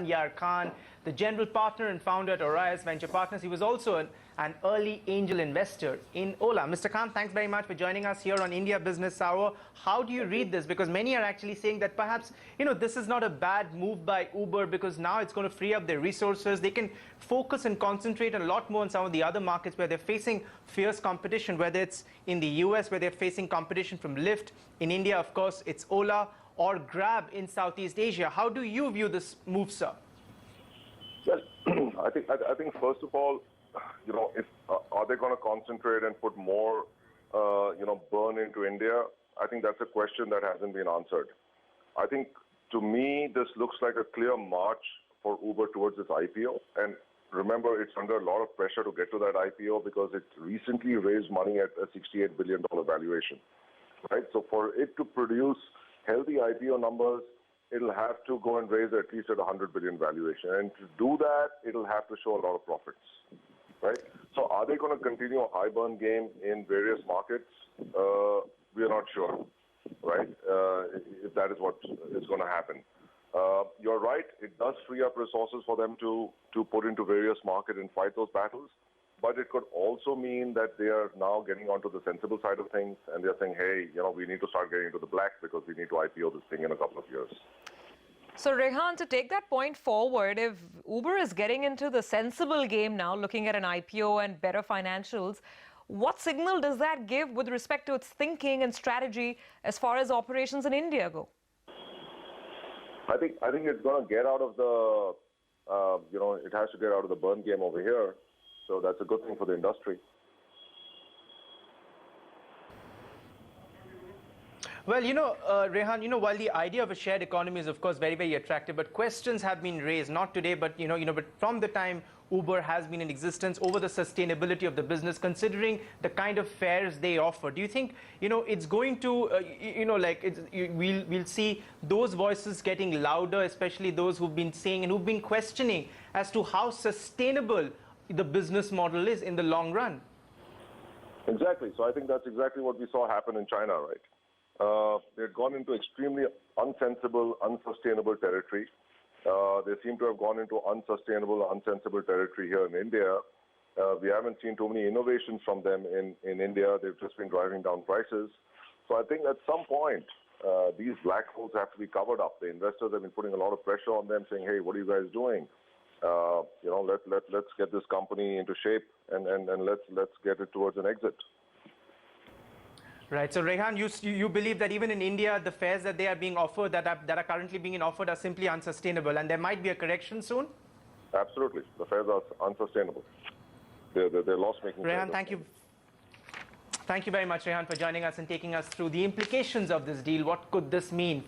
Yar Khan, the general partner and founder at Orios Venture Partners. He was also an early angel investor in Ola. Mr. Khan, thanks very much for joining us here on India Business Hour. How do you read this? Because many are actually saying that perhaps, this is not a bad move by Uber because now it's going to free up their resources. They can focus and concentrate a lot more on some of the other markets where they're facing fierce competition, whether it's in the US, where they're facing competition from Lyft. In India, of course, it's Ola or Grab in Southeast Asia. How do you view this move, sir? Well, I think first of all, if are they going to concentrate and put more, burn into India? I think that's a question that hasn't been answered. I think to me, this looks like a clear march for Uber towards its IPO. And remember, it's under a lot of pressure to get to that IPO because it recently raised money at a $68 billion valuation, right? So for it to produce healthy IPO numbers, it'll have to go and raise at least at $100 billion valuation. And to do that, it'll have to show a lot of profits, right? So are they going to continue a high burn game in various markets? We're not sure, right? If that is what is going to happen. You're right, it does free up resources for them to put into various markets and fight those battles. But it could also mean that they are now getting onto the sensible side of things and they're saying, hey, we need to start getting into the black because we need to IPO this thing in a couple of years. So Rehan, to take that point forward, if Uber is getting into the sensible game now, looking at an IPO and better financials, what signal does that give with respect to its thinking and strategy as far as operations in India go? I think it's going to get out of the, it has to get out of the burn game over here. So that's a good thing for the industry. Well, Rehan, while the idea of a shared economy is, of course, very, very attractive, but questions have been raised, not today, but, but from the time Uber has been in existence over the sustainability of the business, considering the kind of fares they offer. Do you think, it's going to, we'll see those voices getting louder, especially those who've been saying and who've been questioning as to how sustainable the business model is in the long run? Exactly. So I think that's exactly what we saw happen in China, right? They've gone into extremely unsensible, unsustainable territory. They seem to have gone into unsustainable, unsensible territory here in India. We haven't seen too many innovations from them in India. They've just been driving down prices. So I think at some point, these black holes have to be covered up. The investors have been putting a lot of pressure on them, saying, hey, what are you guys doing? Let's get this company into shape and let's get it towards an exit. Right. So Rehan, you believe that even in India, the fares that they are being offered, that are currently being offered, are simply unsustainable, and there might be a correction soon? Absolutely. The fares are unsustainable. They're loss-making. Rehan, thank you. Thank you very much, Rehan, for joining us and taking us through the implications of this deal. What could this mean